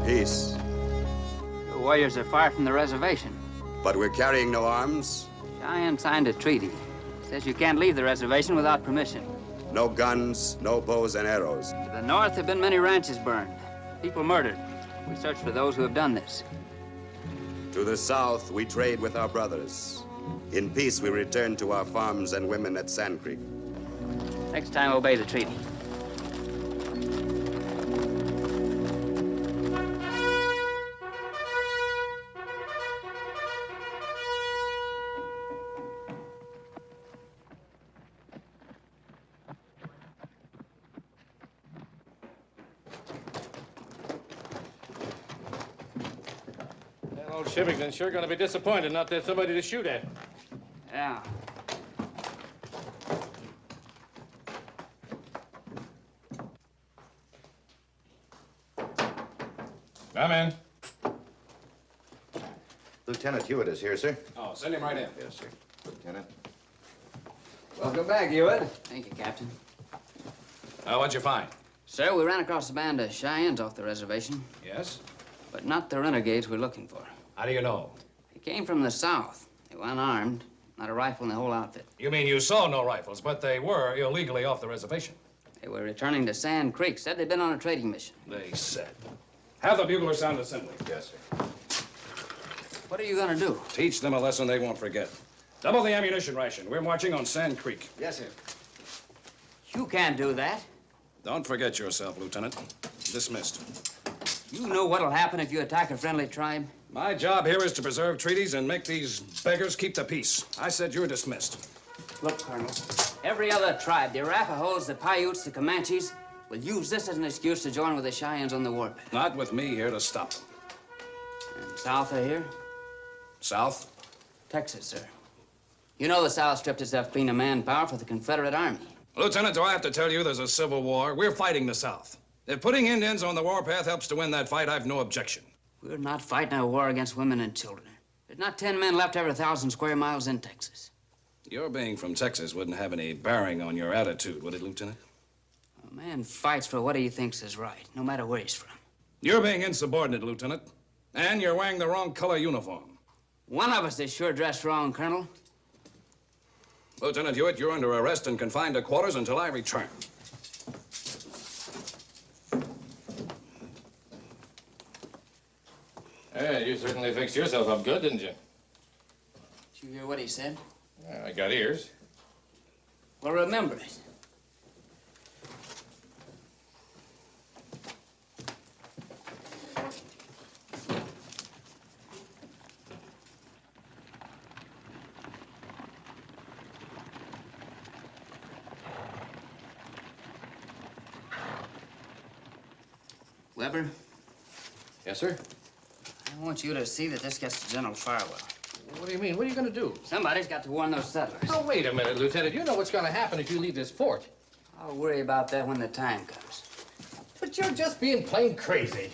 Peace. The warriors are far from the reservation. But we're carrying no arms. Cheyenne signed a treaty. Says you can't leave the reservation without permission. No guns, no bows and arrows. To the north have been many ranches burned, people murdered. We search for those who have done this. To the south, we trade with our brothers. In peace, we return to our farms and women at Sand Creek. Next time, obey the treaty. Old Shivington's sure going to be disappointed not to have somebody to shoot at. Yeah. Come in. Lieutenant Hewitt is here, sir. Oh, send him right in. Yes, sir. Lieutenant. Welcome back, Hewitt. Thank you, Captain. What'd you find? Sir, we ran across a band of Cheyennes off the reservation, Yes? but not the renegades we're looking for. How do you know? They came from the south. They were unarmed, not a rifle in the whole outfit. You mean you saw no rifles, but they were illegally off the reservation? They were returning to Sand Creek. Said they'd been on a trading mission. They said. Have the bugler sound assembly. Yes, sir. What are you gonna do? Teach them a lesson they won't forget. Double the ammunition ration. We're marching on Sand Creek. Yes, sir. You can't do that. Don't forget yourself, Lieutenant. Dismissed. You know what'll happen if you attack a friendly tribe? My job here is to preserve treaties and make these beggars keep the peace. I said you're dismissed. Look, Colonel, every other tribe, the Arapahoes, the Paiutes, the Comanches, will use this as an excuse to join with the Cheyennes on the warpath. Not with me here to stop them. And south of here? South? Texas, sir. You know the South stripped itself clean of manpower for the Confederate Army. Lieutenant, do I have to tell you there's a civil war? We're fighting the South. If putting Indians on the warpath helps to win that fight, I've no objection. We're not fighting a war against women and children. There's not 10 men left every 1,000 square miles in Texas. Your being from Texas wouldn't have any bearing on your attitude, would it, Lieutenant? A man fights for what he thinks is right, no matter where he's from. You're being insubordinate, Lieutenant. And you're wearing the wrong color uniform. One of us is sure dressed wrong, Colonel. Lieutenant Hewitt, you're under arrest and confined to quarters until I return. Yeah, you certainly fixed yourself up good, didn't you? Did you hear what he said? I got ears. Well, remember it. Weber, Yes, sir? I want you to see that this gets to General Farwell. What do you mean? What are you going to do? Somebody's got to warn those settlers. Oh, wait a minute, Lieutenant. You know what's going to happen if you leave this fort. I'll worry about that when the time comes. But you're just being plain crazy.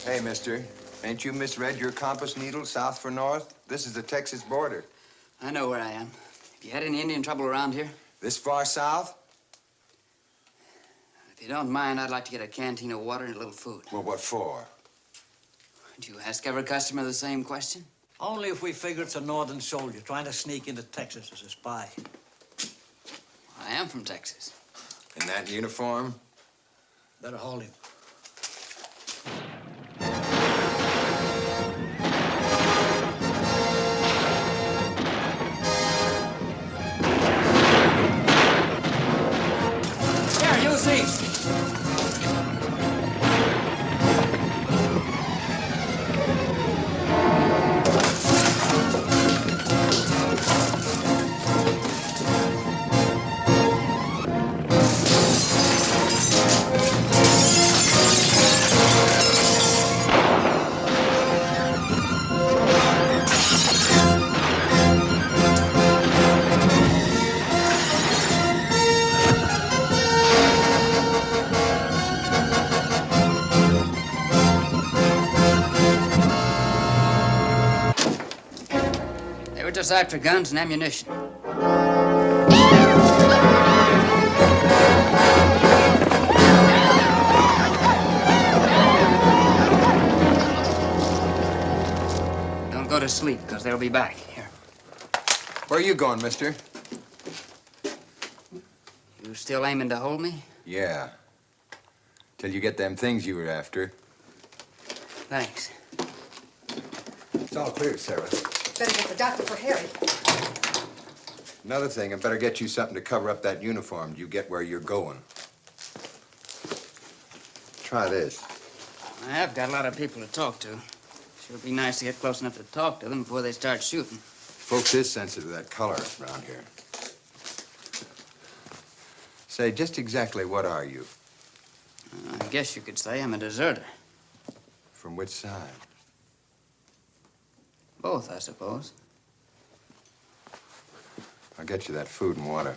Hey, mister. Ain't you misread your compass needle south for north? This is the Texas border. I know where I am. Have you had any Indian trouble around here? This far south? If you don't mind, I'd like to get a canteen of water and a little food. Well, what for? Do you ask every customer the same question? Only if we figure it's a northern soldier trying to sneak into Texas as a spy. I am from Texas. In that uniform? Better hold him. Here, use these. They were just after guns and ammunition. Don't go to sleep, because they'll be back. Here. Where are you going, mister? You still aiming to hold me? Yeah. Till you get them things you were after. Thanks. It's all clear, Sarah. Better get the doctor for Harry. Another thing, I better get you something to cover up that uniform. You get where you're going. Try this. I have got a lot of people to talk to. Sure be nice to get close enough to talk to them before they start shooting. Folks is sensitive to that color around here. Say, just exactly what are you? I guess you could say I'm a deserter. From which side? Both, I suppose. I'll get you that food and water.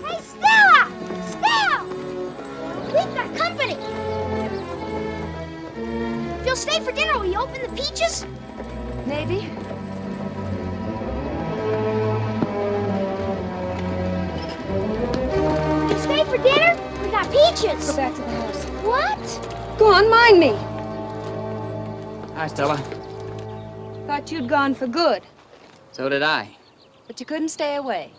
Hey, Stella! Stella! We've got company. If you'll stay for dinner, will you open the peaches? Maybe. You stay for dinner? We got peaches. Go back to the house. What? Go on, mind me. Hi, Stella. Thought you'd gone for good, So did I. but you couldn't stay away.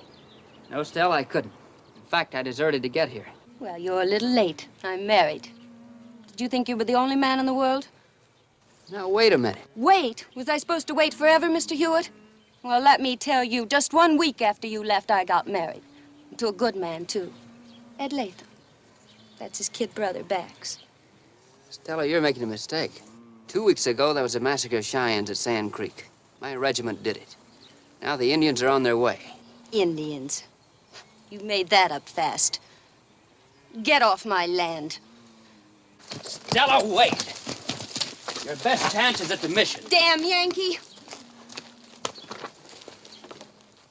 No, Stella, I couldn't. In fact, I deserted to get here. Well, you're a little late. I'm married. Did you think you were the only man in the world? Now, wait a minute. Wait? Was I supposed to wait forever, Mr. Hewitt? Well, let me tell you, just 1 week after you left, I got married. To a good man, too. Ed Latham. That's his kid brother, Bax. Stella, you're making a mistake. 2 weeks ago, there was a massacre of Cheyennes at Sand Creek. My regiment did it. Now the Indians are on their way. Indians. You made that up fast. Get off my land. Stella, wait! Your best chance is at the mission. Damn Yankee!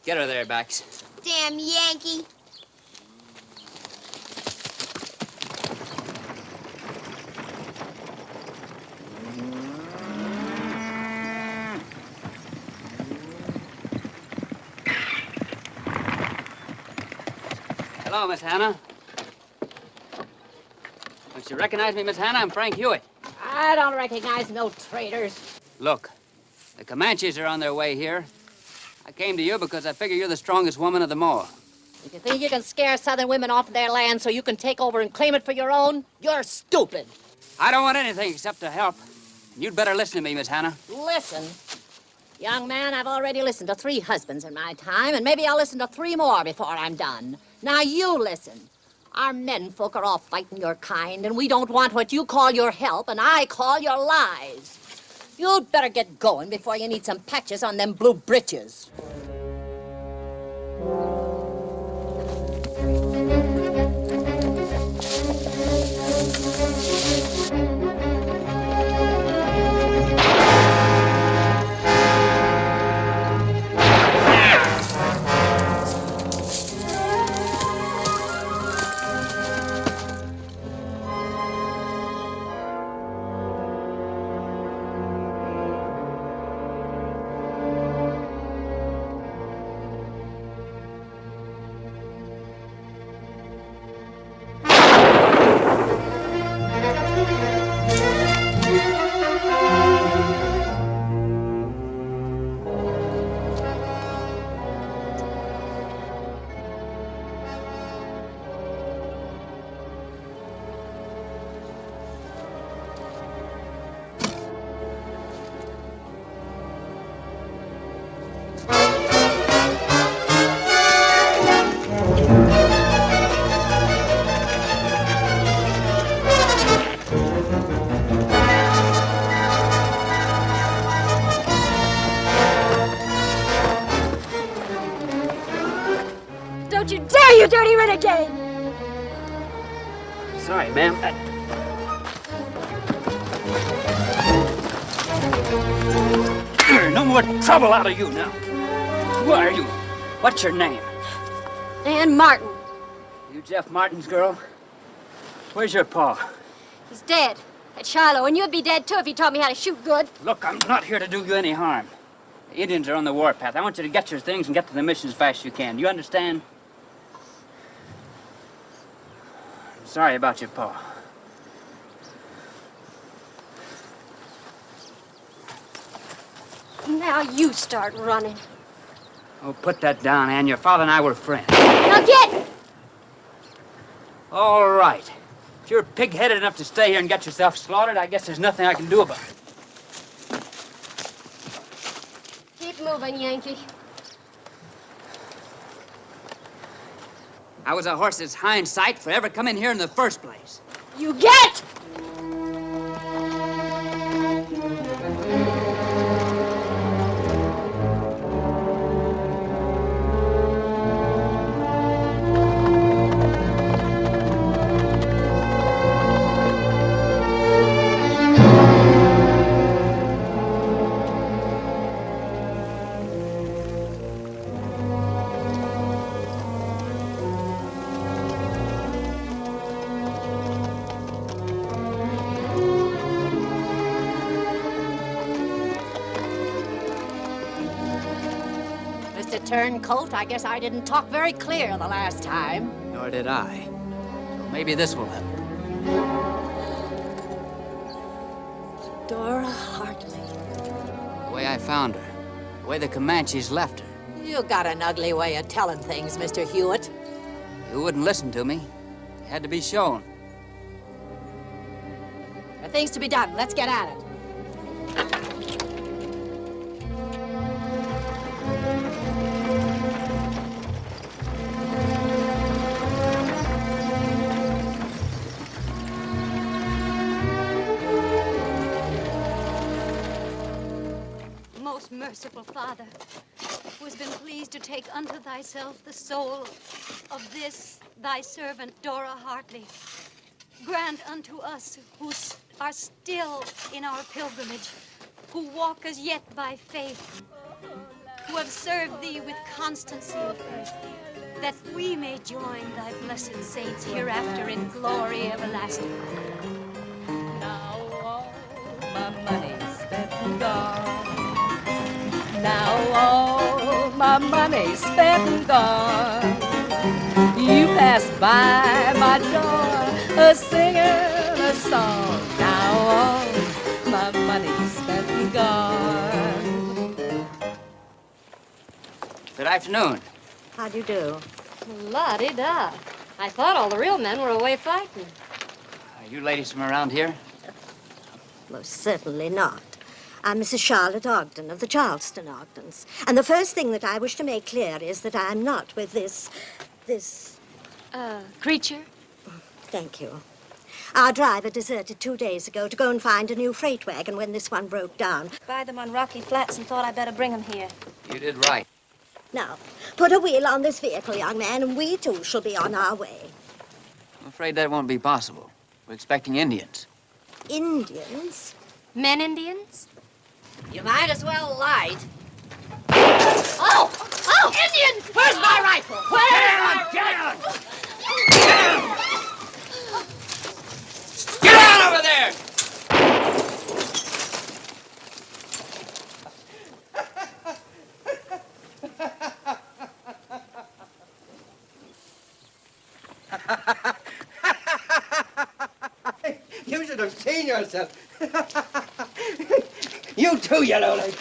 Get her there, Bax. Damn Yankee. Hello, Miss Hannah. Don't you recognize me, Miss Hannah? I'm Frank Hewitt. I don't recognize no traitors. Look, the Comanches are on their way here. I came to you because I figure you're the strongest woman of them all. If you think you can scare Southern women off their land so you can take over and claim it for your own, you're stupid. I don't want anything except to help. You'd better listen to me, Miss Hannah. Listen. Young man, I've already listened to 3 husbands in my time, and maybe I'll listen to 3 more before I'm done. Now you listen. Our menfolk are all fighting your kind, and we don't want what you call your help, and I call your lies. You'd better get going before you need some patches on them blue britches. Don't you dare, you dirty renegade! Sorry, ma'am. No more trouble out of you now. Who are you? What's your name? Ann Martin. You Jeff Martin's girl? Where's your pa? He's dead. At Shiloh, and you'd be dead too if he taught me how to shoot good. Look, I'm not here to do you any harm. The Indians are on the warpath. I want you to get your things and get to the mission as fast as you can. You understand? I'm sorry about your pa. Now you start running. Oh, put that down, Ann. Your father and I were friends. Now get! All right. If you're pig-headed enough to stay here and get yourself slaughtered, I guess there's nothing I can do about it. Keep moving, Yankee. I was a horse's hind sight for ever coming here in the first place. You get! Mr. Turncoat, I guess I didn't talk very clear the last time. Nor did I. So maybe this will help. Dora Hartley. The way I found her. The way the Comanches left her. You got an ugly way of telling things, Mr. Hewitt. You wouldn't listen to me. You had to be shown. There are things to be done. Let's get at it. Most merciful Father, who has been pleased to take unto thyself the soul of this thy servant Dora Hartley, grant unto us who are still in our pilgrimage, who walk as yet by faith, who have served thee with constancy of faith, that we may join thy blessed saints hereafter in glory everlasting. Now all my money's spent and gone. Now all my money's spent and gone. You passed by my door, singing a song. Now all my money's spent and gone. Good afternoon. How'd you do? La-di-da. I thought all the real men were away fighting. Are you ladies from around here? Most certainly not. I'm Mrs. Charlotte Ogden of the Charleston Ogdens. And the first thing that I wish to make clear is that I'm not with this... Creature? Thank you. Our driver deserted 2 days ago to go and find a new freight wagon when this one broke down. Buy them on Rocky Flats and thought I'd better bring them here. You did right. Now, put a wheel on this vehicle, young man, and we too shall be on our way. I'm afraid that won't be possible. We're expecting Indians. Indians? Men Indians? You might as well light. Oh! Oh! Indians! Where's my rifle? Get out over there! You should have seen yourself. You too, yellow leg.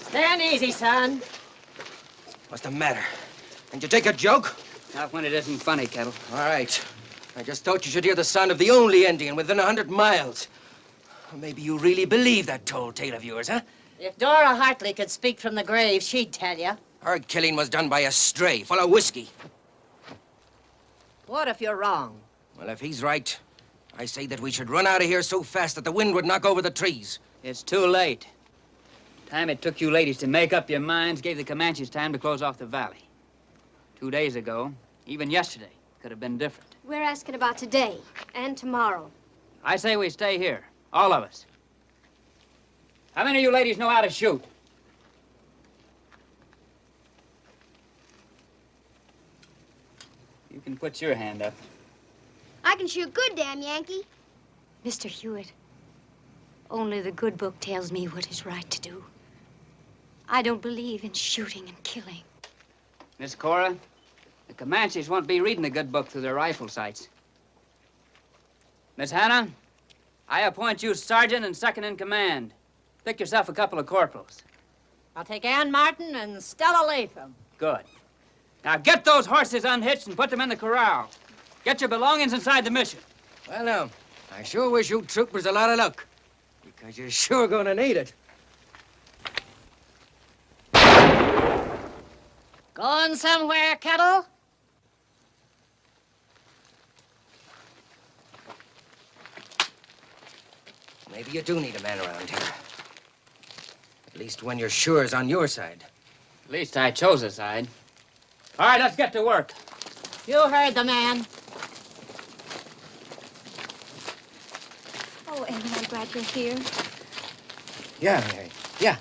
Stand easy, son. What's the matter? Did you take a joke? Not when it isn't funny, Kettle. All right. I just thought you should hear the sound of the only Indian within 100 miles. Or maybe you really believe that tall tale of yours, huh? If Dora Hartley could speak from the grave, she'd tell you. Our killing was done by a stray full of whiskey. What if you're wrong? Well, if he's right, I say that we should run out of here so fast that the wind would knock over the trees. It's too late. Time it took you ladies to make up your minds gave the Comanches time to close off the valley. 2 days ago, even yesterday, could have been different. We're asking about today and tomorrow. I say we stay here, all of us. How many of you ladies know how to shoot? You can put your hand up. I can shoot good, damn Yankee. Mr. Hewitt, only the good book tells me what is right to do. I don't believe in shooting and killing. Miss Cora, the Comanches won't be reading the good book through their rifle sights. Miss Hannah, I appoint you sergeant and second in command. Pick yourself a couple of corporals. I'll take Ann Martin and Stella Latham. Good. Now get those horses unhitched and put them in the corral. Get your belongings inside the mission. Well, now, I sure wish you troopers a lot of luck, because you're sure gonna need it. Going somewhere, Kettle? Maybe you do need a man around here. At least when you're sure is on your side. At least I chose a side. All right, let's get to work. You heard the man. Oh, Ellen, I'm glad you're here. Yeah, Mary. Yeah.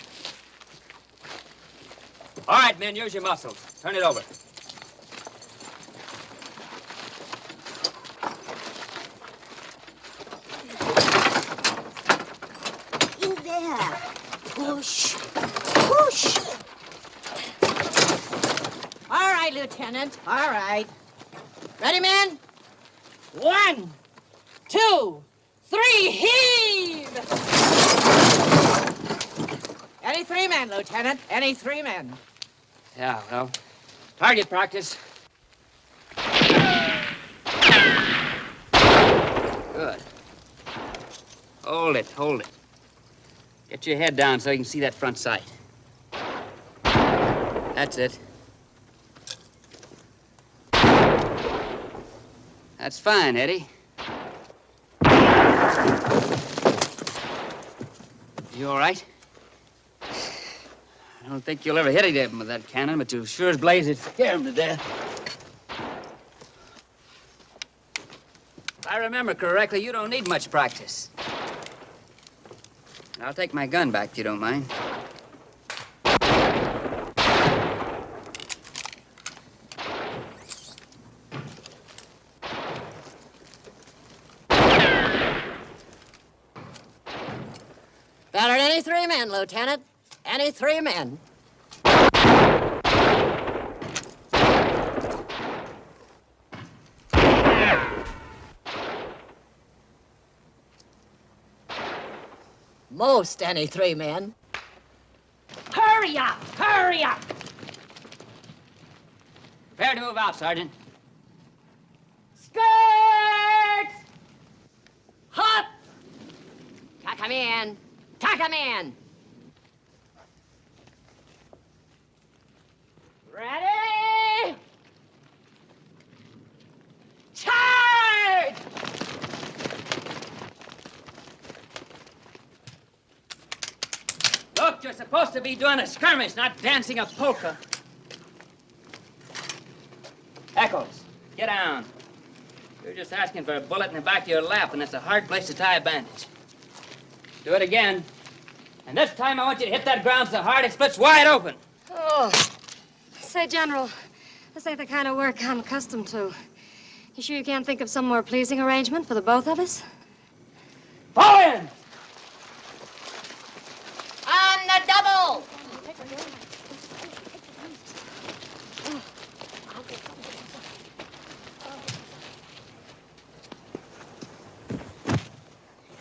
All right, men, use your muscles. Turn it over. In there. Push. Push. All right, Lieutenant. All right. Ready, men? 1, 2, 3, heave! Any 3 men, Lieutenant. Any 3 men. Yeah, well, target practice. Good. Hold it, hold it. Get your head down so you can see that front sight. That's it. That's fine, Eddie. You all right? I don't think you'll ever hit him with that cannon, but you sure as blazes scare him to death. If I remember correctly, you don't need much practice. I'll take my gun back if you don't mind. Better than any 3 men, Lieutenant. Any 3 men. Most any 3 men. Hurry up! Hurry up! Prepare to move out, Sergeant. Skirts! Hop! Tuck 'em in. Tuck 'em in. Ready? you're supposed to be doing a skirmish, not dancing a polka. Eccles, get down. You're just asking for a bullet in the back of your lap, and that's a hard place to tie a bandage. Do it again. And this time I want you to hit that ground so hard it splits wide open. Oh. Say, General, this ain't the kind of work I'm accustomed to. You sure you can't think of some more pleasing arrangement for the both of us? Fall in! On the double!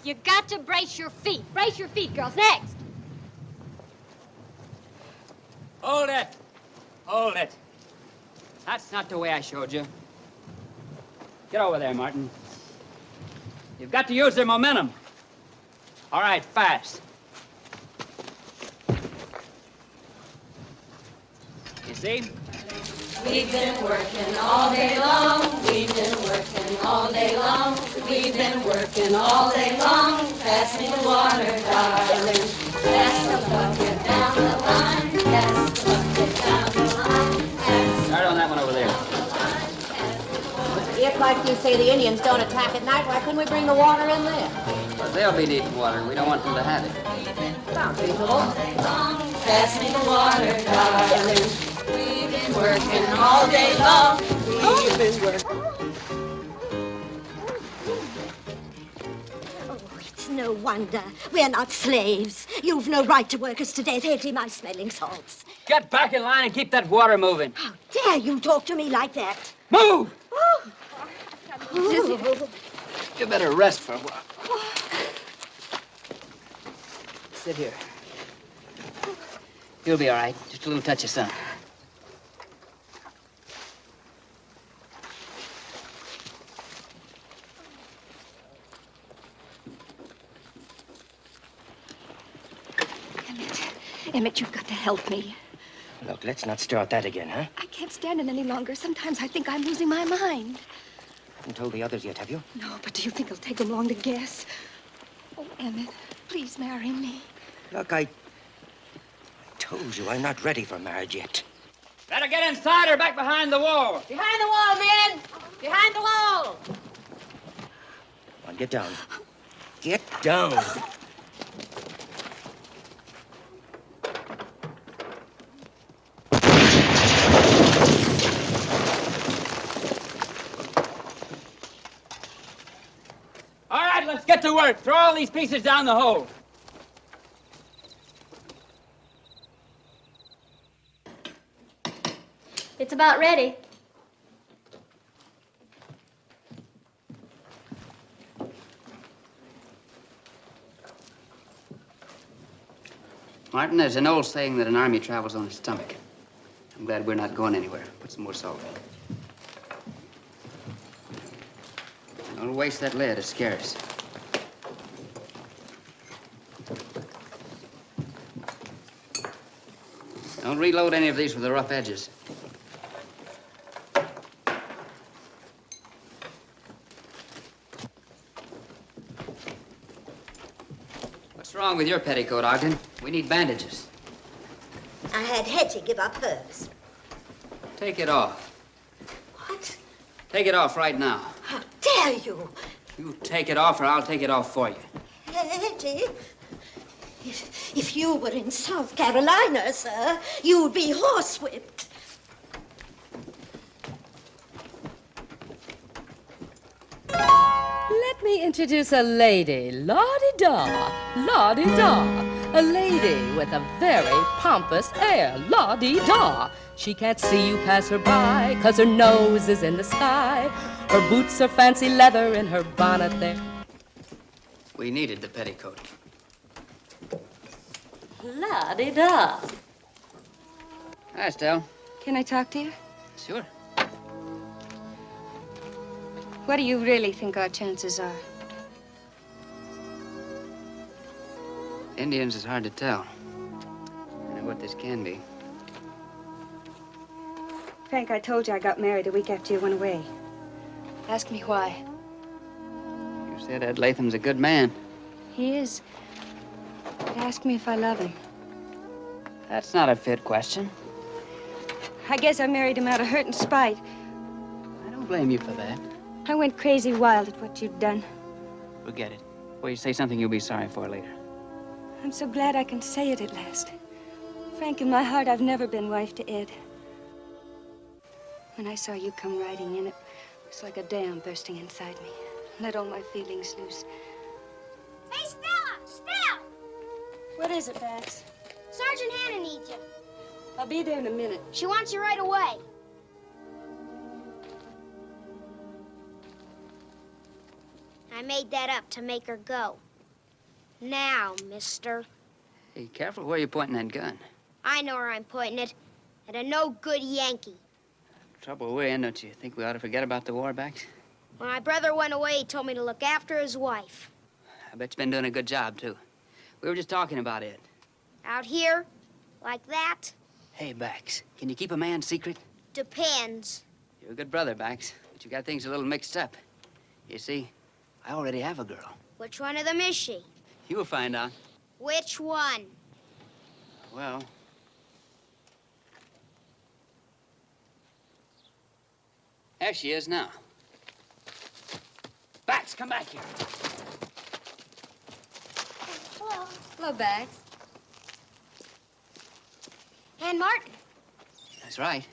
You got to brace your feet. Brace your feet, girls. Next. Hold it. Hold it. That's not the way I showed you. Get over there, Martin. You've got to use their momentum. All right, fast. You see? We've been working all day long. We've been working all day long. We've been working all day long. Pass me the water, darling. Pass the bucket down the line. Pass the bucket down the line. Start on that one over there. If, like you say, the Indians don't attack at night, why couldn't we bring the water in there? Well, they'll be needing water. We don't want them to have it. Sounds reasonable. Pass me the water, darling. We've been working all day long. We've been working. Oh, it's no wonder. We're not slaves. You've no right to work us to death, empty my smelling salts. Get back in line and keep that water moving. How dare you talk to me like that? Move! Oh. You better rest for a while. Sit here. You'll be all right. Just a little touch of sun. Emmett, you've got to help me. Look, let's not start that again, huh? I can't stand it any longer. Sometimes I think I'm losing my mind. Haven't told the others yet, have you? No, but do you think it'll take them long to guess? Oh, Emmett, please marry me. Look, I told you I'm not ready for marriage yet. Better get inside or back behind the wall. Behind the wall, men! Behind the wall! Come on, get down. Get down. All right, let's get to work. Throw all these pieces down the hole. It's about ready. Martin, there's an old saying that an army travels on its stomach. I'm glad we're not going anywhere. Put some more salt in. Don't waste that lead. It's scarce. Don't reload any of these with the rough edges. What's wrong with your petticoat, Ogden? We need bandages. I had Hetty give up hers. Take it off. What? Take it off right now. How dare you? You take it off or I'll take it off for you. Hetty, if you were in South Carolina, sir, you'd be horsewhipped. Let me introduce a lady. La-di-da, la-di-da. A lady with a very pompous air. La-di-da. She can't see you pass her by, 'cause her nose is in the sky. Her boots are fancy leather and her bonnet there. We needed the petticoat. La-di-da. Hi, Estelle. Can I talk to you? Sure. What do you really think our chances are? Indians is hard to tell. I know what this can be. Frank, I told you I got married a week after you went away. Ask me why. You said Ed Latham's a good man. He is. But ask me if I love him. That's not a fit question. I guess I married him out of hurt and spite. I don't blame you for that. I went crazy wild at what you'd done. Forget it. Before you say something you'll be sorry for later. I'm so glad I can say it at last. Frank, in my heart, I've never been wife to Ed. When I saw you come riding in, it was like a dam bursting inside me. Let all my feelings loose. Hey, Stella! Stella! What is it, Bax? Sergeant Hannah needs you. I'll be there in a minute. She wants you right away. I made that up to make her go. Now, mister. Hey, careful where you're pointing that gun. I know where I'm pointing it. At a no-good Yankee. Trouble we're in, don't you think we ought to forget about the war, Bax? When my brother went away, he told me to look after his wife. I bet you've been doing a good job, too. We were just talking about it. Out here, like that, Hey, Bax, can you keep a man's secret? depends. You're a good brother, Bax, but you got things a little mixed up. You see, I already have a girl. Which one of them is she? You'll find out. Which one? Well... There she is now. Bax, come back here. Hello. Hello, Bax. And Martin. That's right.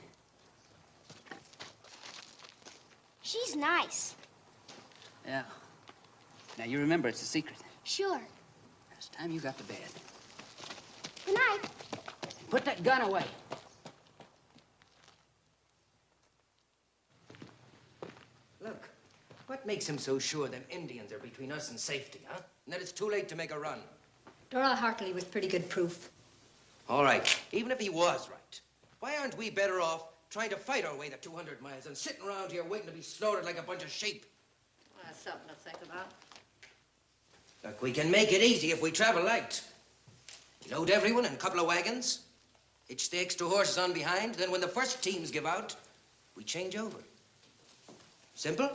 She's nice. Yeah. Now, you remember, it's a secret. Sure. It's time you got to bed. Good night. Put that gun away. Look, what makes him so sure them Indians are between us and safety, huh? And that it's too late to make a run? Dora Hartley with pretty good proof. All right, even if he was right, why aren't we better off trying to fight our way the 200 miles than sitting around here waiting to be slaughtered like a bunch of sheep? Well, that's something to think about. Look, we can make it easy if we travel light. Load everyone in a couple of wagons, hitch the extra horses on behind, then when the first teams give out, we change over. Simple?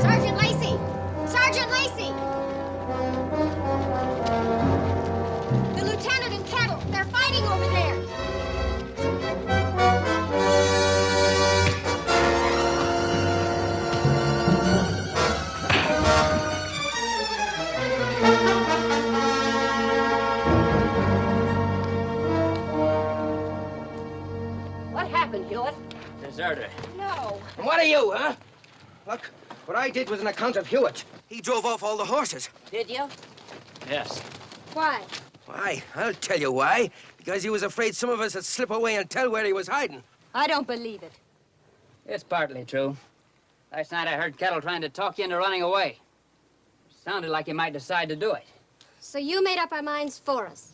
Sergeant Lacey! Sergeant Lacey! The lieutenant and Kettle, they're fighting over there. What happened, Hewitt? Deserter. No. And what are you, huh? Look, what I did was an account of Hewitt. He drove off all the horses. Did you? Yes. Why? Why? I'll tell you why. Because he was afraid some of us would slip away and tell where he was hiding. I don't believe it. It's partly true. Last night I heard Kettle trying to talk you into running away. Sounded like he might decide to do it. So you made up our minds for us.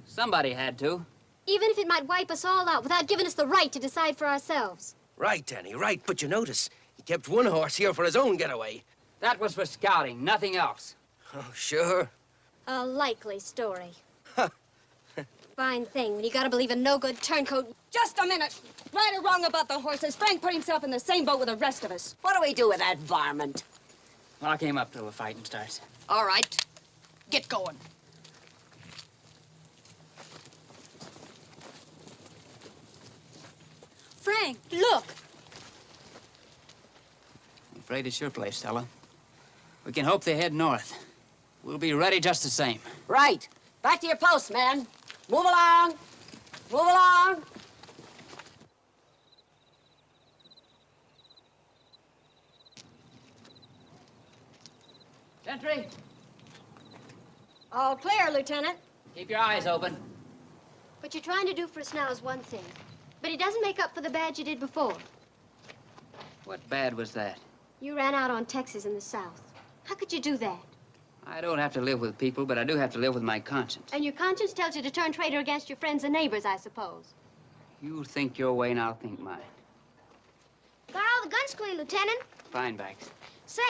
Somebody had to. Even if it might wipe us all out without giving us the right to decide for ourselves. Right, Danny, right. But you notice, he kept one horse here for his own getaway. That was for scouting, nothing else. Oh, sure. A likely story. Fine thing when you gotta believe a no-good turncoat. Just a minute. Right or wrong about the horses, Frank put himself in the same boat with the rest of us. What do we do with that varmint? Well, I came up till the fighting starts. All right. Get going. Frank, look. I'm afraid it's your place, Stella. We can hope they head north. We'll be ready just the same. Right. Back to your post, men. Move along. Move along. Sentry, All clear, Lieutenant. keep your eyes open. What you're trying to do for us now is one thing, but it doesn't make up for the bad you did before. What bad was that? You ran out on Texas in the South. How could you do that? I don't have to live with people, but I do have to live with my conscience. And your conscience tells you to turn traitor against your friends and neighbors, I suppose. You think your way and I'll think mine. Got all the guns clean, Lieutenant. Fine, Bax. Say,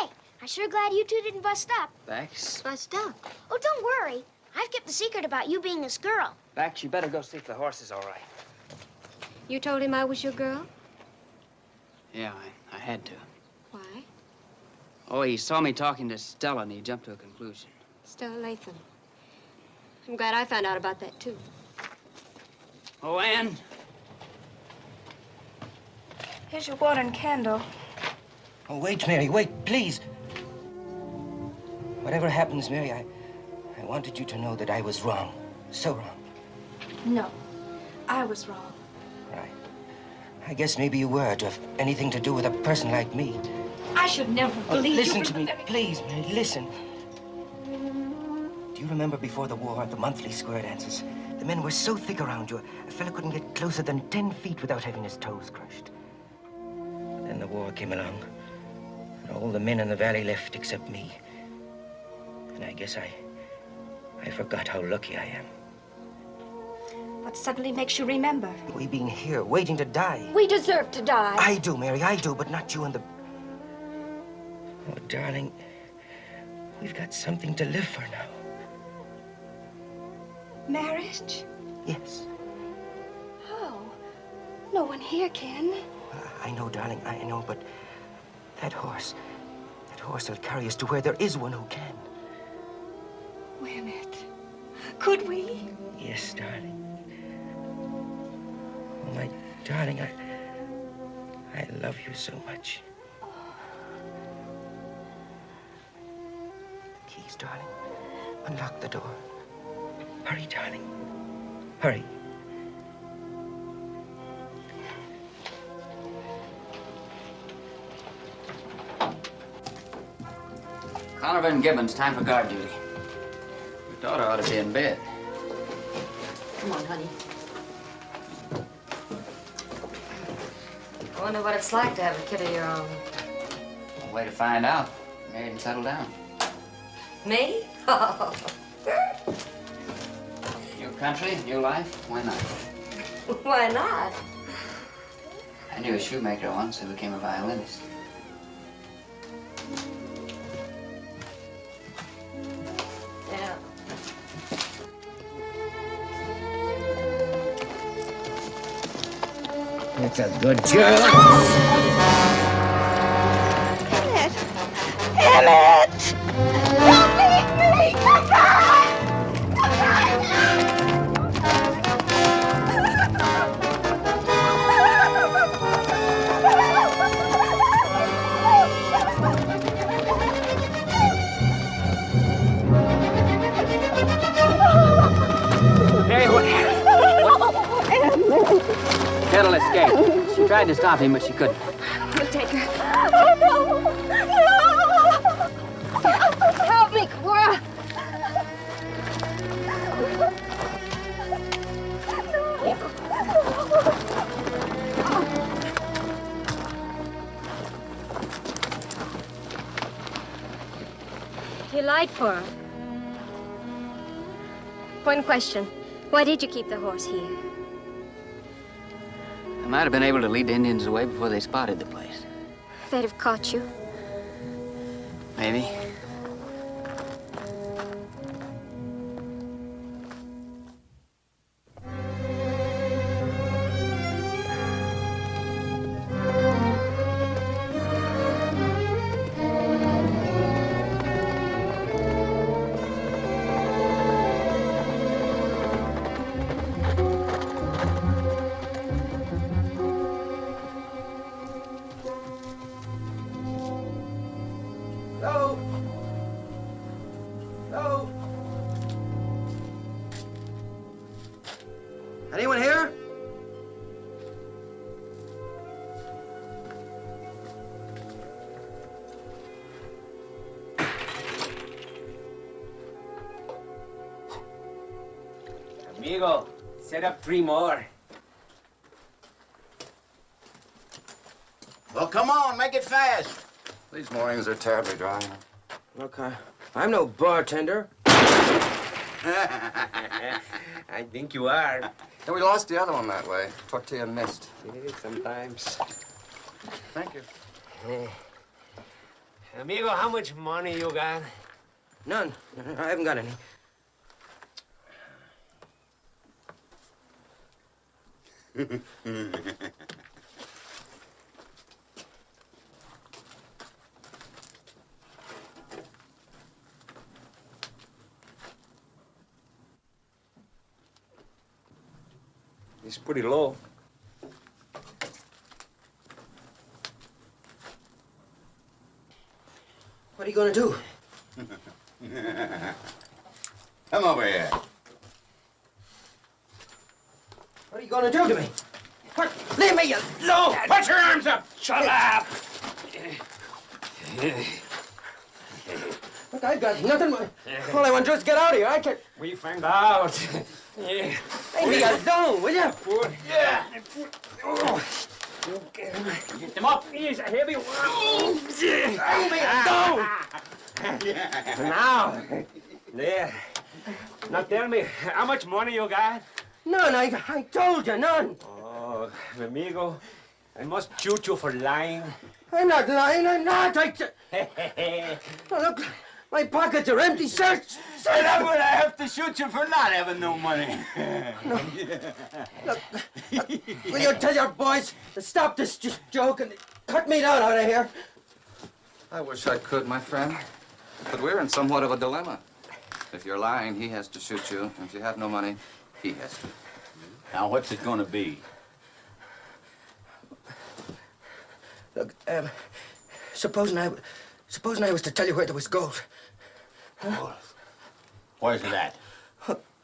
I'm sure glad you two didn't bust up. Bax? Bust up? Oh, don't worry. I've kept the secret about you being this girl. Bax, you better go see if the horse is all right. You told him I was your girl? Yeah, I had to. Why? Oh, he saw me talking to Stella and he jumped to a conclusion. Stella Latham. I'm glad I found out about that, too. Oh, Ann. Here's your water and candle. Oh, wait, Mary, wait, please. Whatever happens, Mary, I wanted you to know that I was wrong. So wrong. No, I was wrong. Right. I guess maybe you were to have anything to do with a person like me. I should never believe listen you. to me, please, Mary, listen. Do you remember before the war, the monthly square dances? The men were so thick around you, a fella couldn't get closer than 10 feet without having his toes crushed. Then the war came along, and all the men in the valley left except me. And I guess I forgot how lucky I am. What suddenly makes you remember? We being here, waiting to die. We deserve to die. I do, Mary, I do, but not you and the... Oh, darling, we've got something to live for now. Marriage? Yes. How? No one here can. I know, darling, I know, but that horse will carry us to where there is one who can. Will it? Could we? Yes, darling. Oh, my darling, I love you so much. Keys, darling. Unlock the door. Hurry, darling. Hurry. Conover and Gibbons, time for guard duty. Your daughter ought to be in bed. Come on, honey. I wonder what it's like to have a kid of your own. Way to find out. Married and settled down. Me? New country, new life, why not? Why not? I knew a shoemaker once who became a violinist. Yeah. That's a good girl. Emmett! Emmett! Don't leave me! Come back! Hey, what? Kettle escaped. She tried to stop him, but she couldn't. We'll take her. Oh, no! No! Help me, Cora! You lied for her. One question. Why did you keep the horse here? might have been able to lead the Indians away before they spotted the place. They'd have caught you. Maybe. Hello? Hello? Anyone here? Amigo, set up 3 more. Well, come on, make it fast. These mornings are terribly dry. Look, I'm no bartender. I think you are. And we lost the other one that way. Tortilla missed. Yeah, sometimes. Thank you. Amigo, how much money you got? None. I haven't got any. It's pretty low. What are you gonna do? Come over here. What are you gonna do to me? What? Leave me alone! Put your arms up! Shut up! Look, I've got nothing. All I want to do is get out of here. I can't. We find out. Yeah. Leave me alone, will you? Yeah. Get them up. He's a heavy one. Leave me alone! Now. There. Now tell me, how much money you got? None. I told you, none. Oh, amigo, I must shoot you for lying. I'm not lying. I'm not. Oh, look, my pockets are empty. Search. And I'm gonna have to shoot you for not having no money. Look, will you tell your boys to stop this joke and cut me down out of here? I wish I could, my friend. But we're in somewhat of a dilemma. If you're lying, he has to shoot you. And if you have no money, he has to. Now, what's it gonna be? Look, supposing I was to tell you where there was gold. Huh? Where's it at?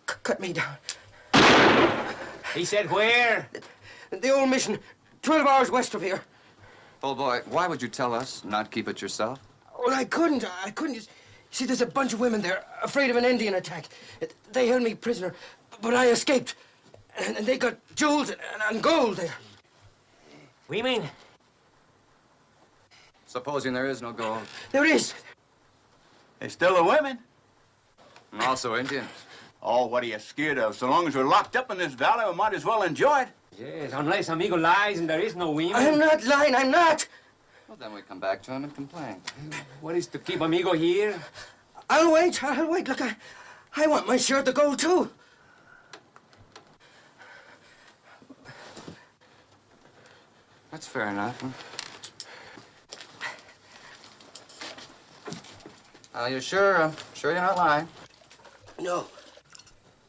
Cut me down. He said where? The old mission, 12 hours west of here. Old boy, why would you tell us, not keep it yourself? Well, I couldn't. You see, there's a bunch of women there afraid of an Indian attack. They held me prisoner, but I escaped. And they got jewels and gold there. Women? Supposing there is no gold. There is. There's still the women. And also Indians. Oh, what are you scared of? So long as we're locked up in this valley, we might as well enjoy it. Yes, unless amigo lies and there is no women. I'm not lying. I'm not. Well, then we come back to him and complain. What is to keep amigo here? I'll wait. Look, I want my share of the gold, too. That's fair enough. You sure you're not lying? No.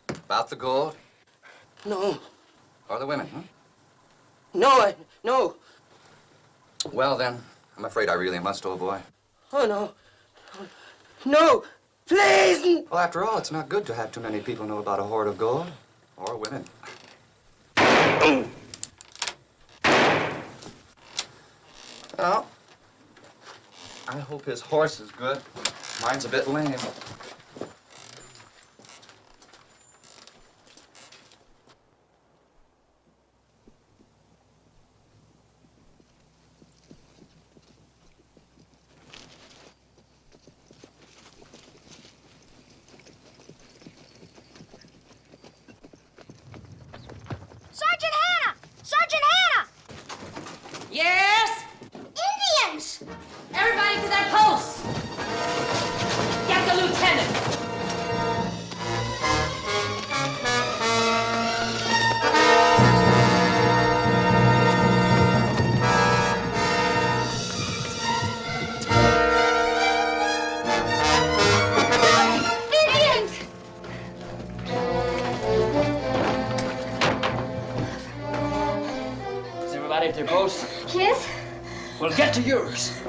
About the gold? No. Or the women, huh? No, no. Well, then, I'm afraid I really must, old boy. Oh, no. No, please! Well, after all, it's not good to have too many people know about a hoard of gold. Or women. Well, I hope his horse is good. Mine's a bit lame. Sergeant Hannah! Sergeant Hannah! at your post? Yes? Well, get to yours.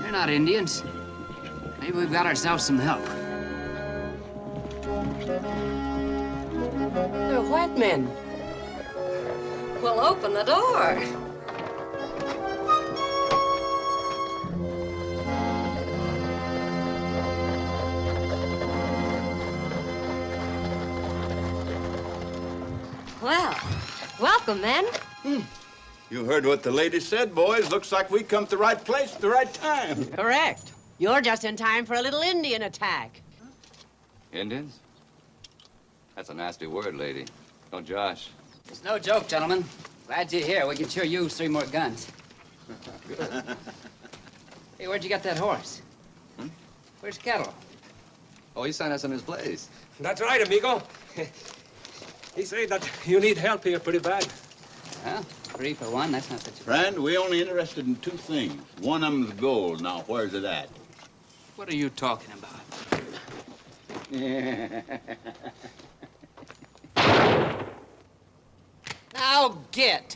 They're not Indians. Maybe we've got ourselves some help. They're white men. Well, open the door. Well, welcome, men. You heard what the lady said, boys. Looks like we come to the right place at the right time. Correct. You're just in time for a little Indian attack. Indians? That's a nasty word, lady. Don't josh. It's no joke, gentlemen. Glad you're here. We can sure use 3 more guns. Hey, where'd you get that horse? Where's Kettle? Oh, he sent us in his place. That's right, amigo. He said that you need help here pretty bad. Well, 3 for 1, that's not such a... Friend, we only interested in 2 things. One of them's gold. Now, where's it at? What are you talking about? Now get.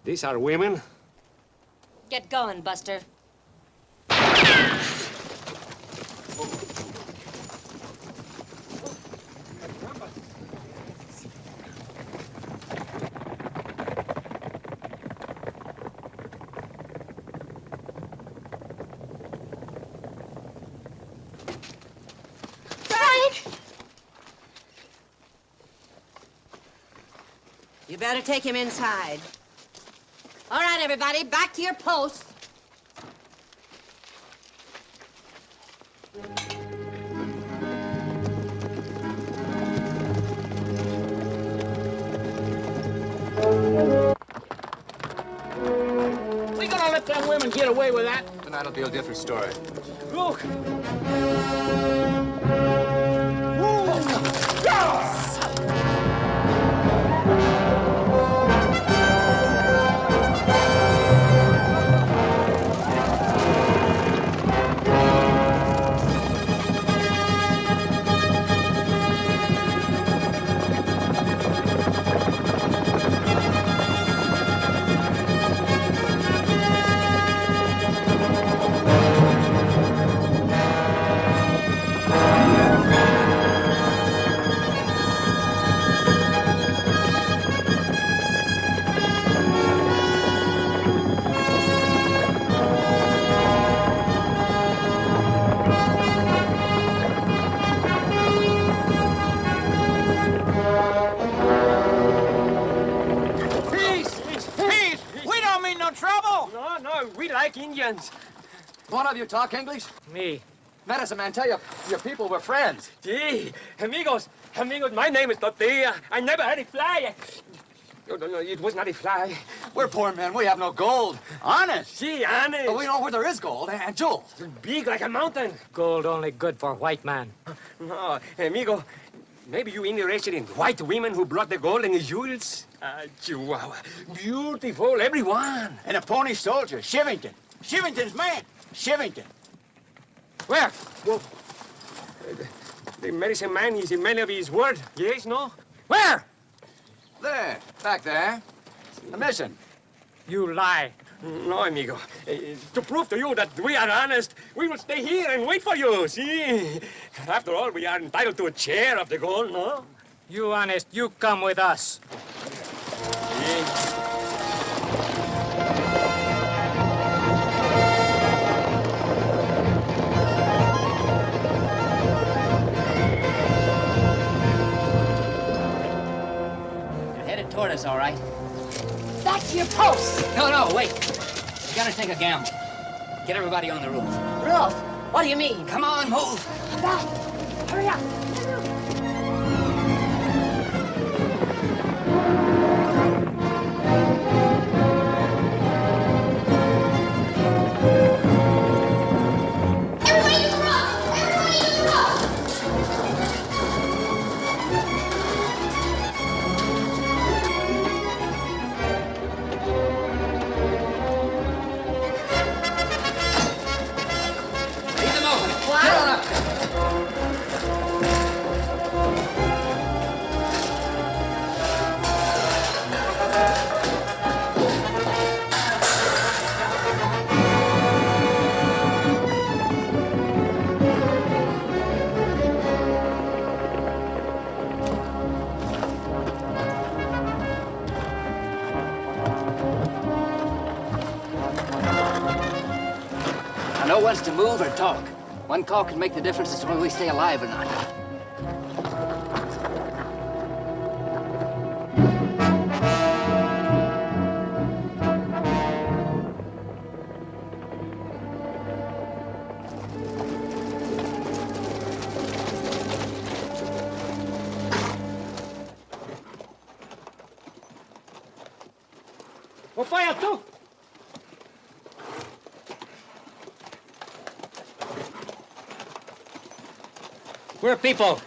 These are women. Get going, Buster. You better take him inside. All right, everybody, back to your posts. We gonna let them women get away with that? Tonight will be a different story. Look. Indians. One of you talk English? Me. Medicine man, tell your people we're friends. Gee, amigos, my name is Tortilla. I never had a fly. No, it was not a fly. We're poor men. We have no gold. Honest? Gee, honest. But we know where there is gold and jewels. Big like a mountain. Gold only good for white man. No, amigo, maybe you interested in white women who brought the gold and the jewels? Chihuahua. Beautiful, everyone. And a pony soldier, Shivington. Shivington's man. Shivington. Where? Well, the medicine man is a man of his word. Yes, no? Where? There. Back there. A mission. You lie. No, amigo. To prove to you that we are honest, we will stay here and wait for you, see? After all, we are entitled to a share of the gold, no? You honest, you come with us. You're headed toward us, all right. Back to your posts. No, wait. We gotta take a gamble. Get everybody on the roof. Roof? What do you mean? Come on, move. Back. Hurry up. Now, no one's to move or talk. One call can make the difference as to whether we stay alive or not. We'll fire too. We're people.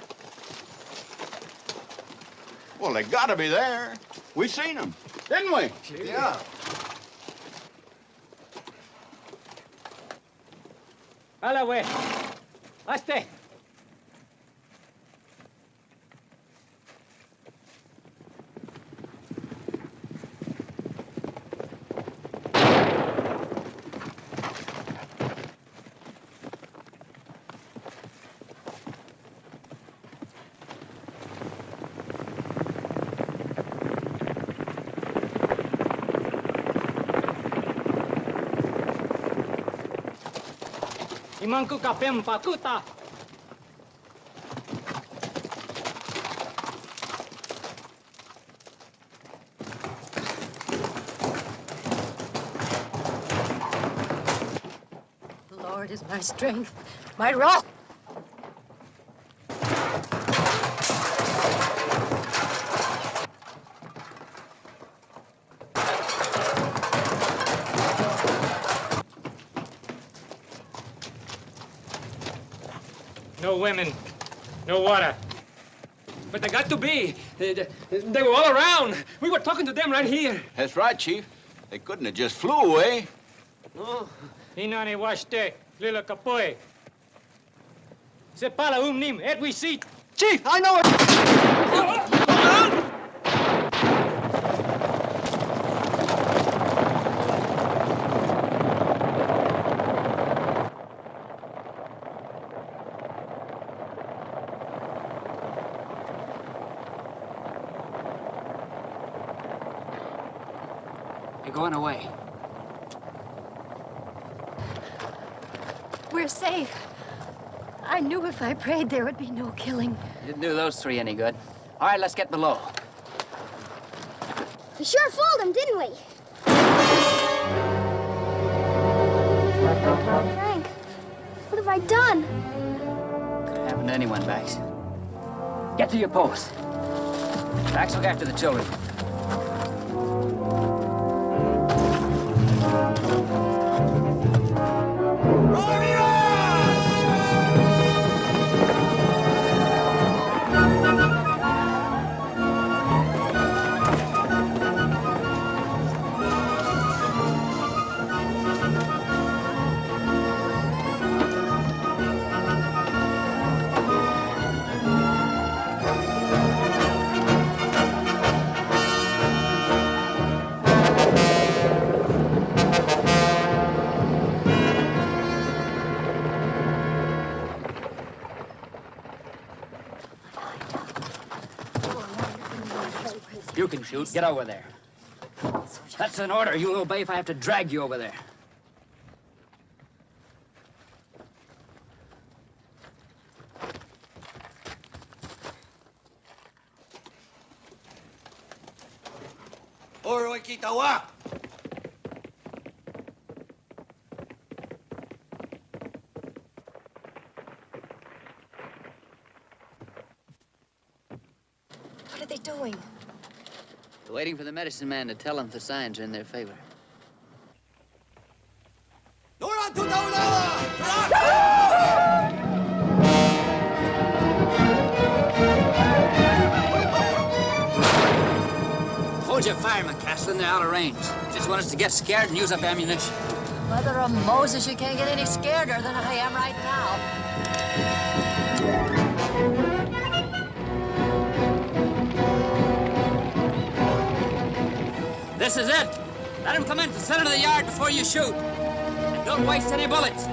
Well, they gotta be there. We seen them, didn't we? Yeah. A la way. Hasta. Imangku kapem pakuta. The Lord is my strength, my rock. No women, no water. But they got to be. They were all around. We were talking to them right here. That's right, Chief. They couldn't have just flew away. No. Inani washte, lila kapoe. Se pala nim, et we see. Chief, I know it. You're going away. We're safe. I knew if I prayed there would be no killing. Didn't do those three any good. All right, let's get below. We sure fooled him, didn't we? Frank, what have I done? Could have happened to anyone, Bax. Get to your post. Bax, look after the children. You can shoot. Get over there. That's an order you'll obey if I have to drag you over there. Oro Kitawa. What are they doing? They're waiting for the medicine man to tell them the signs are in their favor. Hold your fire, McCaslin. They're out of range. Just want us to get scared and use up ammunition. Mother of Moses, you can't get any scareder than I am right now. This is it. Let him come in to the center of the yard before you shoot. And don't waste any bullets.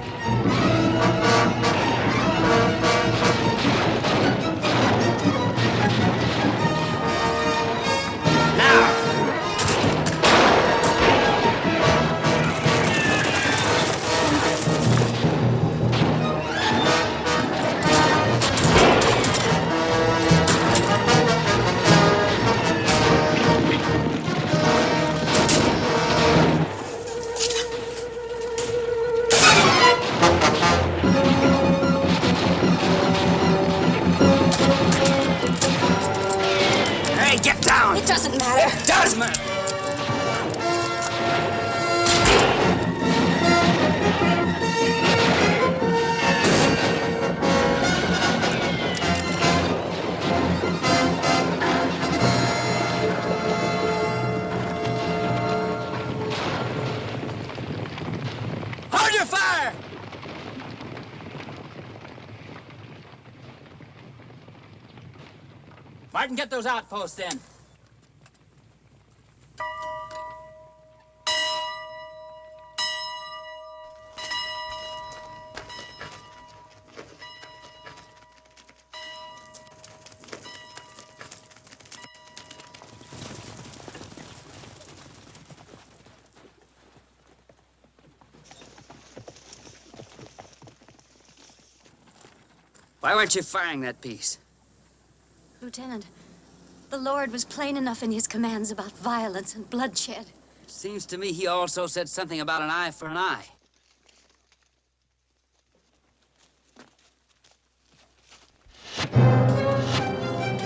Now! doesn't matter. It does matter. Hold your fire! Martin, get those outposts in. Why weren't you firing that piece? Lieutenant, the Lord was plain enough in his commands about violence and bloodshed. Seems to me he also said something about an eye for an eye.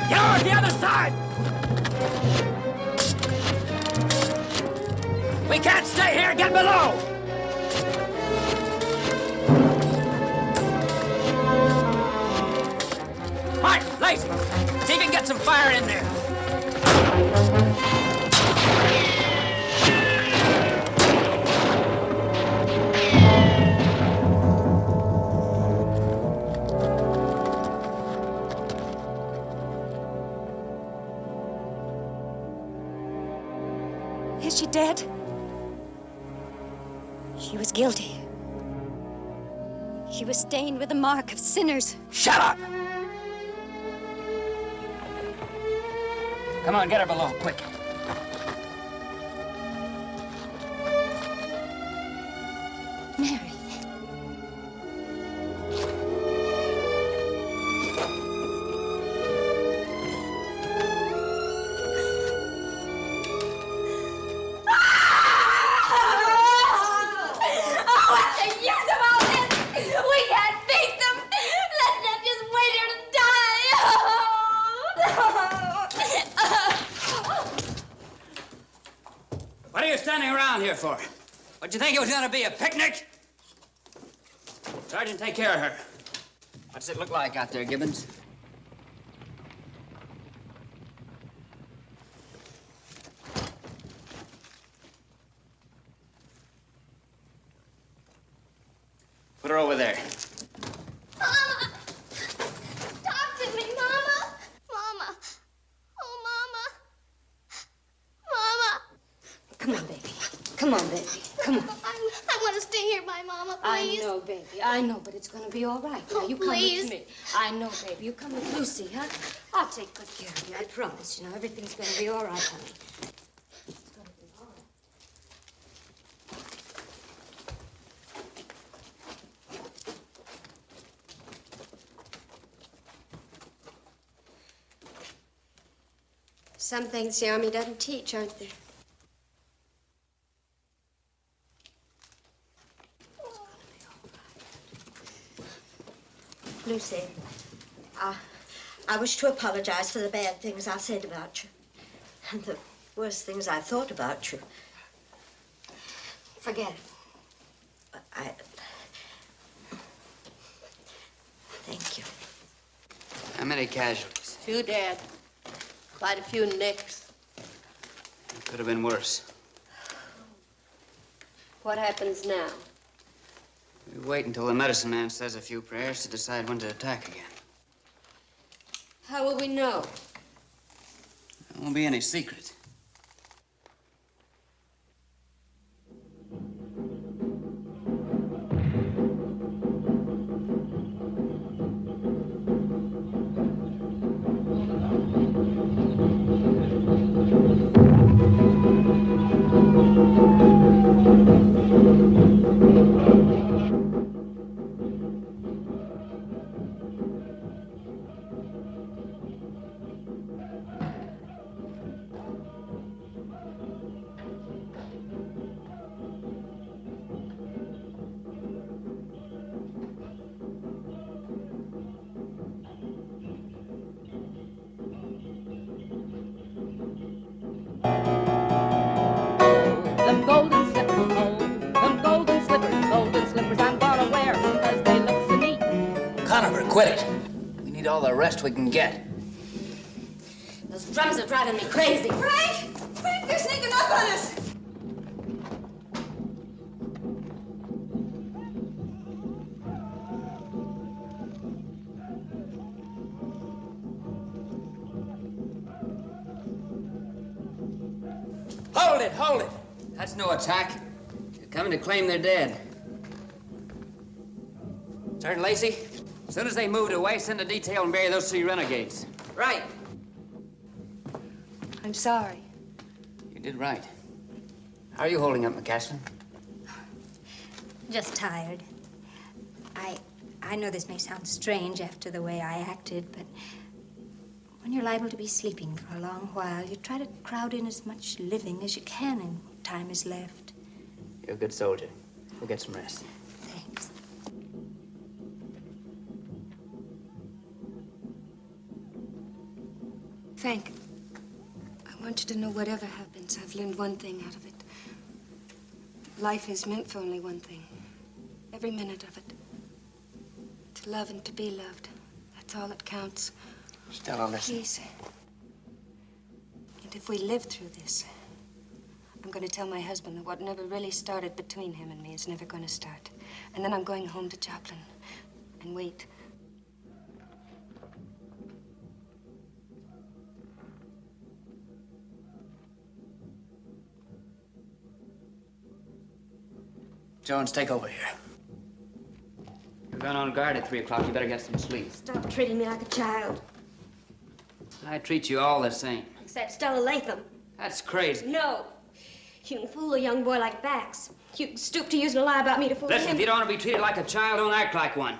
Get over to the other side! We can't stay here! Get below! Martin, Lacey, see if you can get some fire in there. Is she dead? She was guilty. She was stained with the mark of sinners. Shut up! Come on, get her below, quick. Mary. What are you standing around here for? What'd you think it was gonna be, a picnic? Sergeant, take care of her. What's it look like out there, Gibbons? Put her over there. Mama! Talk to me, Mama! Mama! Oh, Mama! Mama! Come on, baby. Come on, baby. Come on. I want to stay here by Mama, please. I know, baby. I know, but it's gonna be all right. Now, you come please. with me. I know, baby. You come with Lucy, huh? I'll take good care of you. I promise. You know, everything's gonna be all right, honey. It's gonna be all right. Some things the Army doesn't teach, aren't there? Lucy, I wish to apologize for the bad things I said about you. And the worst things I thought about you. Forget it. Thank you. How many casualties? Few dead. Quite a few nicks. It could have been worse. What happens now? We wait until the medicine man says a few prayers to decide when to attack again. How will we know? There won't be any secret. quit it. We need all the rest we can get. Those drums are driving me crazy. Frank! Frank, they're sneaking up on us! Hold it, hold it. That's no attack. They're coming to claim they're dead. Sergeant Lacey, as soon as they moved away, send a detail and bury those 3 renegades. Right. I'm sorry. You did right. How are you holding up, McCaslin? Just tired. I know this may sound strange after the way I acted, but when you're liable to be sleeping for a long while, you try to crowd in as much living as you can in what time is left. You're a good soldier. We'll get some rest. Thanks. Frank, I want you to know whatever happens, I've learned one thing out of it. Life is meant for only one thing. Every minute of it. To love and to be loved. That's all that counts. Stella, listen. Please. And if we live through this, I'm going to tell my husband that what never really started between him and me is never going to start. And then I'm going home to Joplin and wait. Jones, take over here. You're going on guard at 3 o'clock. You better get some sleep. Stop treating me like a child. I treat you all the same. Except Stella Latham. That's crazy. No. You can fool a young boy like Bax. You can stoop to using a lie about me to fool him. Listen, if you don't want to be treated like a child, don't act like one.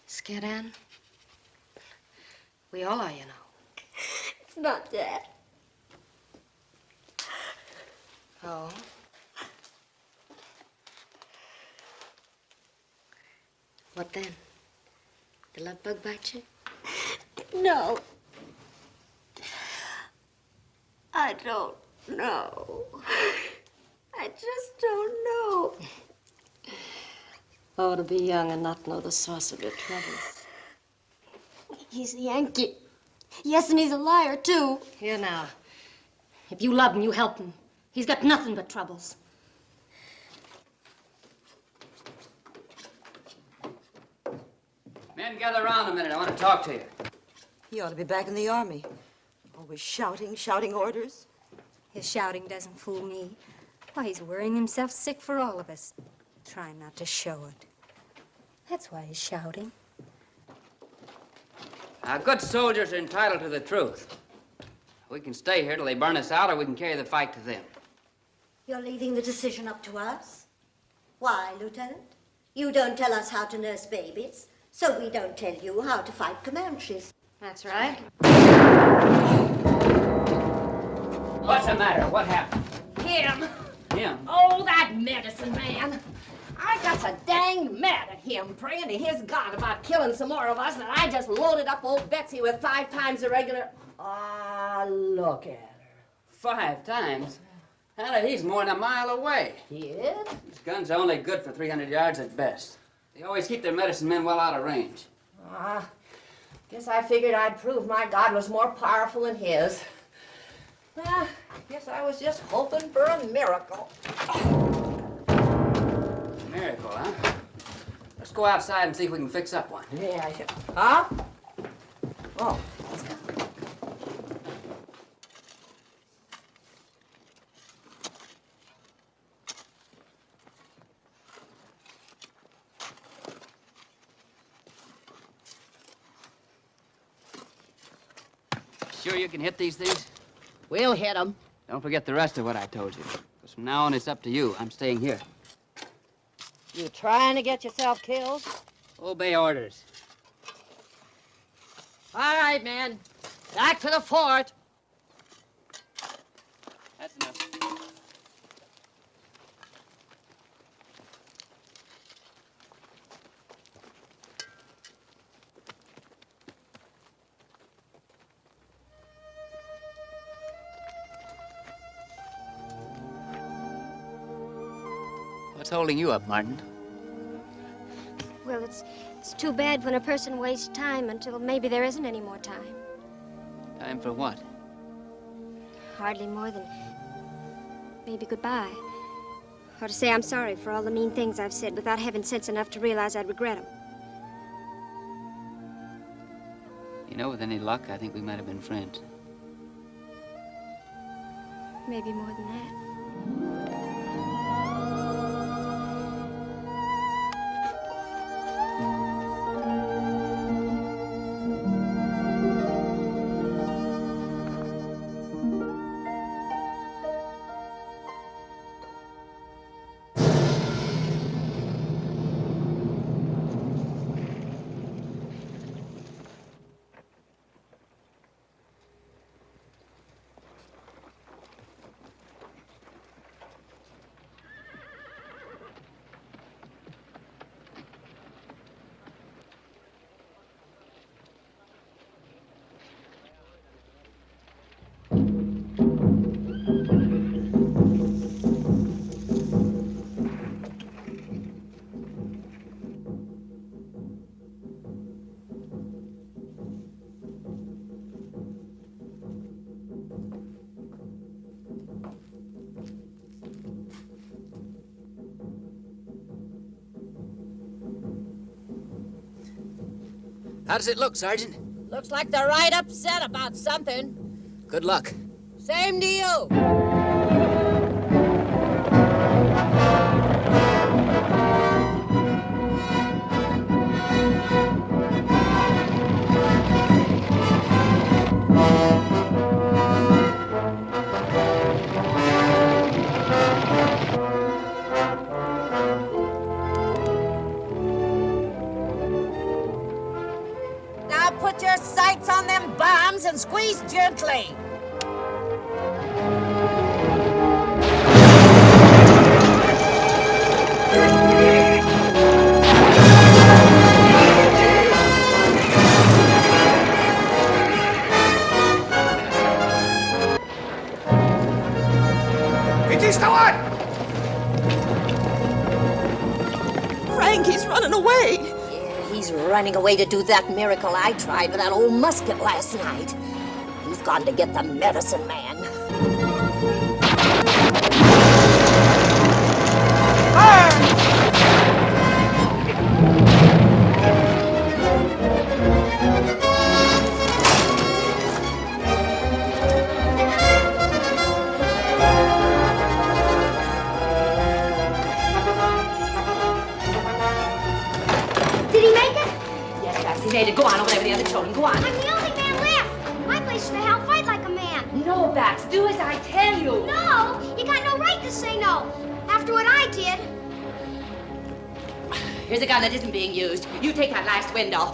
Scared, Anne? We all are, you know. It's not that. Oh? What then? The love bug bite you? No. I don't know. I just don't know. Oh, to be young and not know the source of your troubles. He's a Yankee. Yes, and he's a liar, too. Here now. If you love him, you help him. He's got nothing but troubles. Men, gather around a minute. I want to talk to you. He ought to be back in the army. Always shouting orders. His shouting doesn't fool me. Why, he's worrying himself sick for all of us. Trying not to show it. That's why he's shouting. Now, good soldiers are entitled to the truth. We can stay here till they burn us out, or we can carry the fight to them. You're leaving the decision up to us? Why, Lieutenant? You don't tell us how to nurse babies, so we don't tell you how to fight Comanches. That's right. What's the matter? What happened? Him. Him? Oh, that medicine man. I got so dang mad at him, praying to his God about killing some more of us, that I just loaded up old Betsy with 5 times the regular... Ah, look at her. 5 times? Hannah, he's more than a mile away. He is? His guns are only good for 300 yards at best. They always keep their medicine men well out of range. Ah, guess I figured I'd prove my God was more powerful than his. Well, guess I was just hoping for a miracle. Miracle, huh? Let's go outside and see if we can fix up one. Yeah, sure. Huh? Oh. Sure you can hit these things? We'll hit them. Don't forget the rest of what I told you. Because from now on, it's up to you. I'm staying here. You trying to get yourself killed? Obey orders. All right, men. Back to the fort. That's enough. What's holding you up, Martin? Well, it's too bad when a person wastes time until maybe there isn't any more time. Time for what? Hardly more than maybe goodbye. Or to say I'm sorry for all the mean things I've said without having sense enough to realize I'd regret them. You know, with any luck, I think we might have been friends. Maybe more than that. How does it look, Sergeant? Looks like they're right upset about something. Good luck. Same to you. Now put your sights on them bombs and squeeze gently. Frank, he's running away. Yeah, he's running away to do that miracle I tried with that old musket last night. He's gone to get the medicine man. Did he make it? Yes, Bess, he made it. Go on over there with the other children. Go on. I'm the only man left. My place is to help fight like a man. No, Bax, do as I tell you. No, you got no right to say no. After what I did. Here's a gun that isn't being used. You take that last window.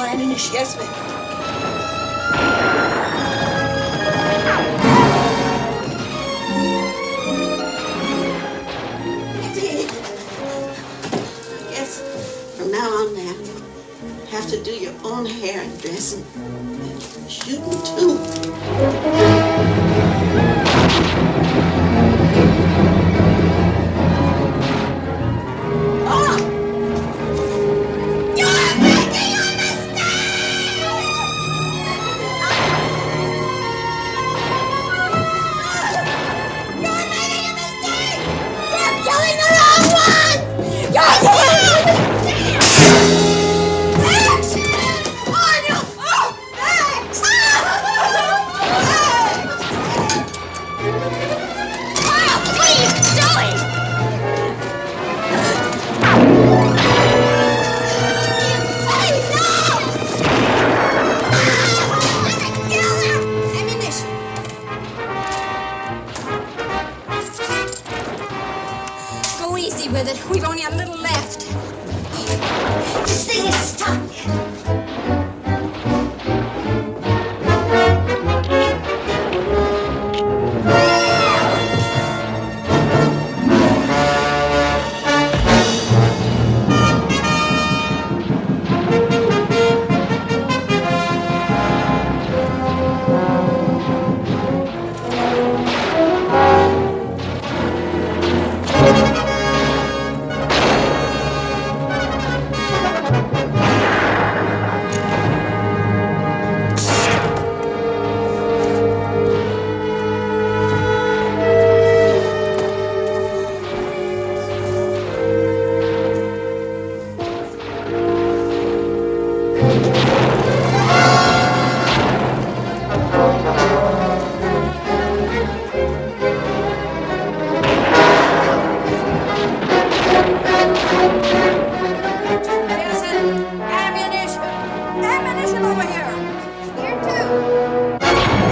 more ammunition? Yes, ma'am. I guess from now on now, you'll have to do your own hair and dressing. Shooting, too. Go easy with it. We've only a little left. This thing is stuck. Ammunition over here. Here, too.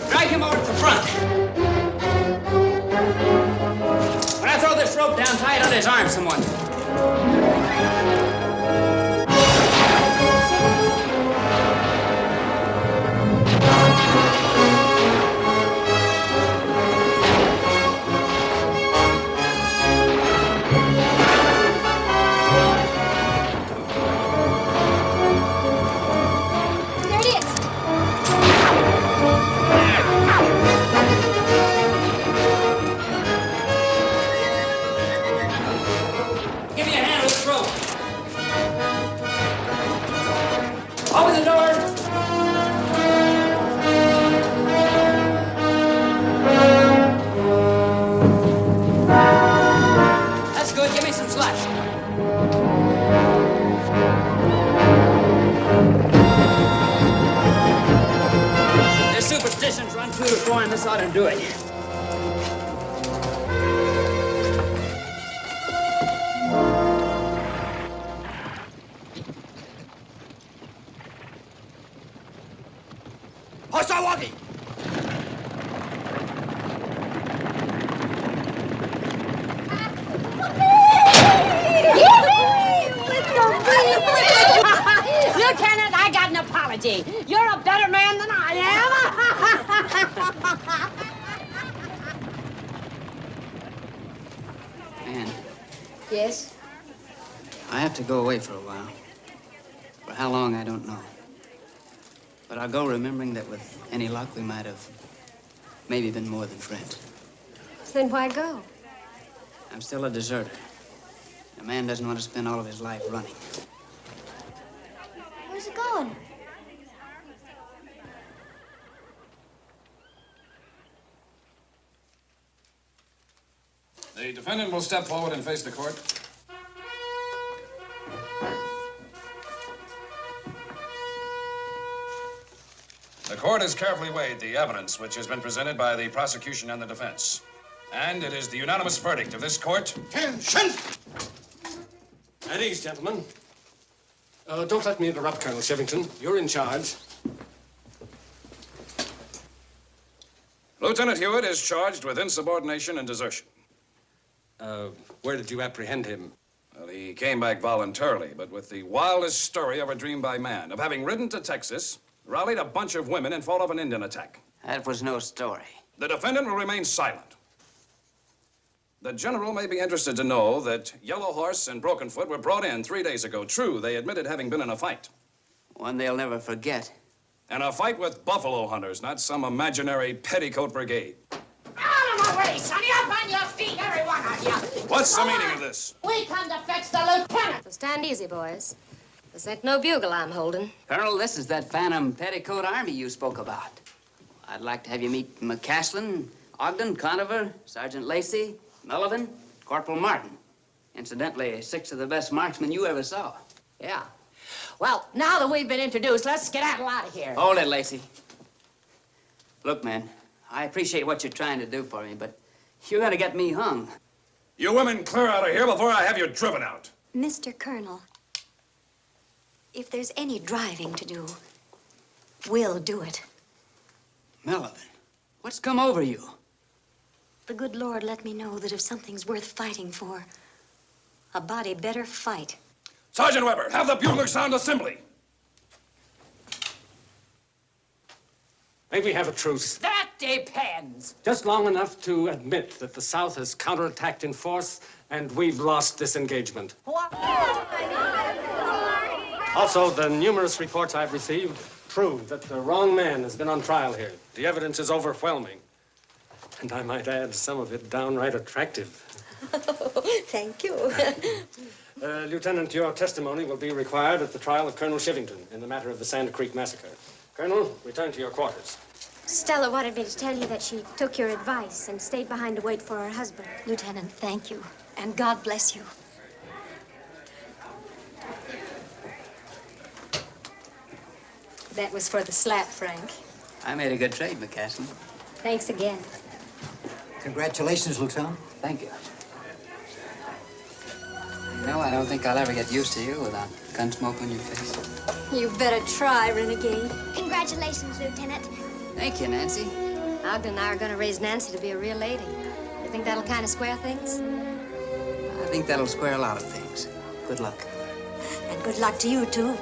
Drag him over to the front. When I throw this rope down, tie it on his arm, someone. There it is. Give me a hand with this rope. Open the door. That's good. Give me some slush. There's superstitions run through the floor, and this ought to do it. Hostawagi! Lieutenant, I got an apology. You're a better man than I am. Ann, Yes? I have to go away for a while. For how long, I don't know. But I'll go remembering that with any luck, we might have maybe been more than friends. Then why go? I'm still a deserter. A man doesn't want to spend all of his life running. Where's it going? The defendant will step forward and face the court. The court has carefully weighed the evidence which has been presented by the prosecution and the defense. And it is the unanimous verdict of this court. Attention! At ease, gentlemen. Don't let me interrupt, Colonel Shevington. You're in charge. Lieutenant Hewitt is charged with insubordination and desertion. Where did you apprehend him? Well, he came back voluntarily, but with the wildest story ever dreamed by man of having ridden to Texas, rallied a bunch of women, and fought off an Indian attack. That was no story. The defendant will remain silent. The general may be interested to know that Yellow Horse and Broken Foot were brought in 3 days ago. True, they admitted having been in a fight. One they'll never forget. And a fight with buffalo hunters, not some imaginary petticoat brigade. Out of my way, sonny! Up on your feet, every one of you! What's the meaning of this? We come to fetch the lieutenant. So stand easy, boys. This ain't no bugle I'm holding. Colonel, this is that phantom petticoat army you spoke about. I'd like to have you meet McCaslin, Ogden, Conover, Sergeant Lacey, Melvin, Corporal Martin. Incidentally, 6 of the best marksmen you ever saw. Yeah. Well, now that we've been introduced, let's skedaddle out of here. Hold it, Lacey. Look, man, I appreciate what you're trying to do for me, but you're gonna get me hung. You women clear out of here before I have you driven out. Mr. Colonel, if there's any driving to do, we'll do it. Melvin, what's come over you? The good Lord let me know that if something's worth fighting for, a body better fight. Sergeant Weber, have the bugler sound assembly. May we have a truce? That depends. Just long enough to admit that the South has counterattacked in force and we've lost this engagement. What? Also, the numerous reports I've received prove that the wrong man has been on trial here. The evidence is overwhelming. And I might add, some of it downright attractive. Thank you. Lieutenant, your testimony will be required at the trial of Colonel Shivington in the matter of the Sand Creek Massacre. Colonel, return to your quarters. Stella wanted me to tell you that she took your advice and stayed behind to wait for her husband. Lieutenant, thank you. And God bless you. That was for the slap, Frank. I made a good trade, McCaslin. Thanks again. Congratulations, Lieutenant. Thank you. No, I don't think I'll ever get used to you without gun smoke on your face. You better try, renegade. Congratulations, Lieutenant. Thank you, Nancy. Ogden and I are going to raise Nancy to be a real lady. You think that'll kind of square things? I think that'll square a lot of things. Good luck. And good luck to you, too.